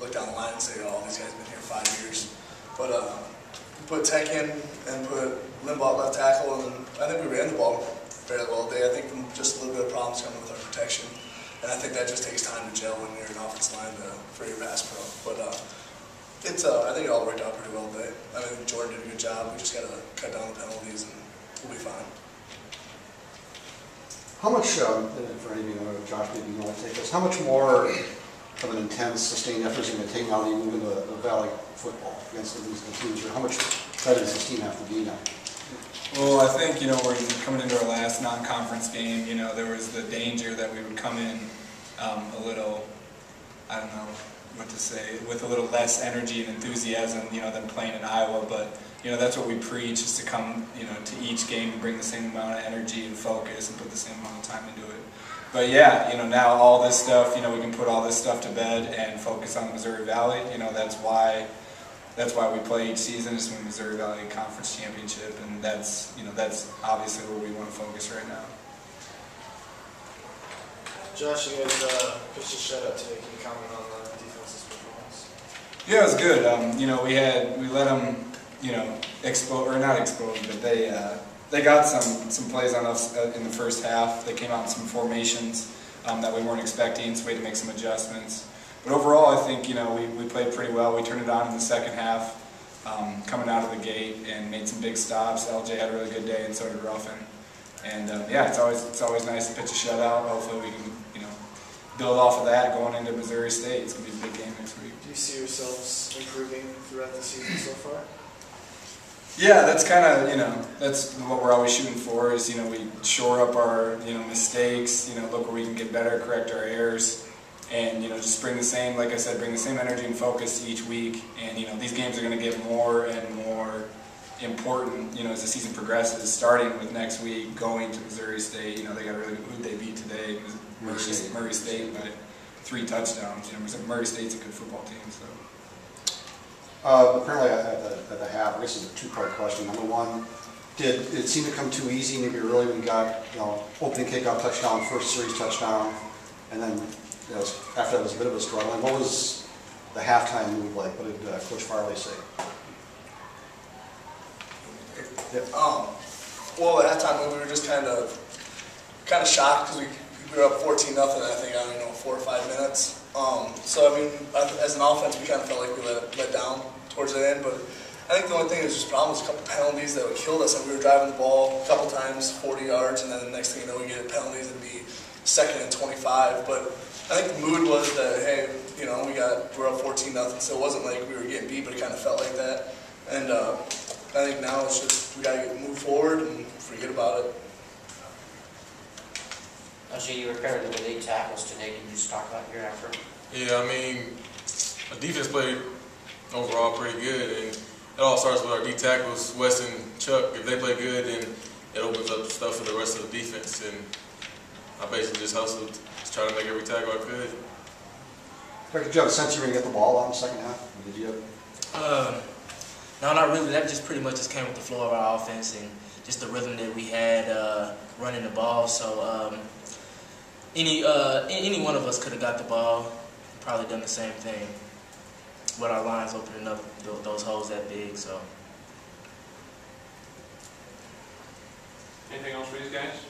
look down the line and say, oh, these guys have been here 5 years. But put Tech in and put Limbaugh at left tackle, and I think we ran the ball fairly well today. I think from just a little bit of problems coming with our protection. And I think that just takes time to gel when you're an offensive line for your pass pro. But I think it all worked out pretty well today. I think Jordan did a good job. We just got to cut down the penalties and we'll be fine. How much, for any of you know, Josh, maybe you want to take this, how much more of an intense, sustained effort is going to take now that you move into the Valley football against the teams? Or how much better does this team have to be now? Well, I think, we're coming into our last non-conference game, there was the danger that we would come in a little, I don't know what to say, with a little less energy and enthusiasm, than playing in Iowa. But, that's what we preach, is to come, to each game and bring the same amount of energy and focus and put the same amount of time into it. But yeah, now all this stuff, we can put all this stuff to bed and focus on the Missouri Valley. That's why we play each season, is win Missouri Valley Conference Championship, and that's obviously where we want to focus right now. Josh, you guys pitched a shutout today. Can you comment on the defense's performance? Yeah, it was good. We let them, explode, or not explode, but they got some plays on us in the first half. They came out in some formations that we weren't expecting, so we had to make some adjustments. But overall, I think we played pretty well. We turned it on in the second half, coming out of the gate, and made some big stops. LJ had a really good day, and so did Ruffin. And yeah, it's always nice to pitch a shutout. Hopefully, we can build off of that going into Missouri State. It's gonna be a big game next week. Do you see yourselves improving throughout the season so far? Yeah, that's kind of that's what we're always shooting for. Is we shore up our mistakes. Look where we can get better, correct our errors. And just bring the same, like I said, bring the same energy and focus each week. And these games are going to get more and more important, as the season progresses. Starting with next week, going to Missouri State. They got really good. Who'd they beat today? Murray State by 3 touchdowns. Murray State's a good football team. So. Apparently, at the half, this is a 2-part question. Number one, did it seem to come too easy? Maybe early when you got opening kickoff touchdown, first series touchdown, and then. After that was a bit of a struggle. And what was the halftime move like? What did Coach Farley say? Well, at that time we were just kind of shocked because we were up 14-0. I think 4 or 5 minutes. So I mean, as an offense, we kind of felt like we let down towards the end. But I think the only thing that was just problem was a couple penalties that would kill us. And we were driving the ball a couple times, 40 yards, and then the next thing you know, we get penalties and be 2nd and 25. But I think the mood was that, hey, we're up 14-0, so it wasn't like we were getting beat, but it kind of felt like that. And I think now it's just we got to move forward and forget about it. So you repaired with 8 tackles today. Can you just talk about your effort? Yeah, I mean, our defense played overall pretty good, and it all starts with our D tackles, Wes and Chuck. If they play good, then it opens up stuff for the rest of the defense. And I basically just hustled to try to make every tackle I could. Did you have a sense you were going to get the ball out in the second half? Did you have? No, not really. That just pretty much just came with the flow of our offense and just the rhythm that we had running the ball. So any one of us could have got the ball, probably done the same thing. But our lines opening up those holes that big. So. Anything else for these guys?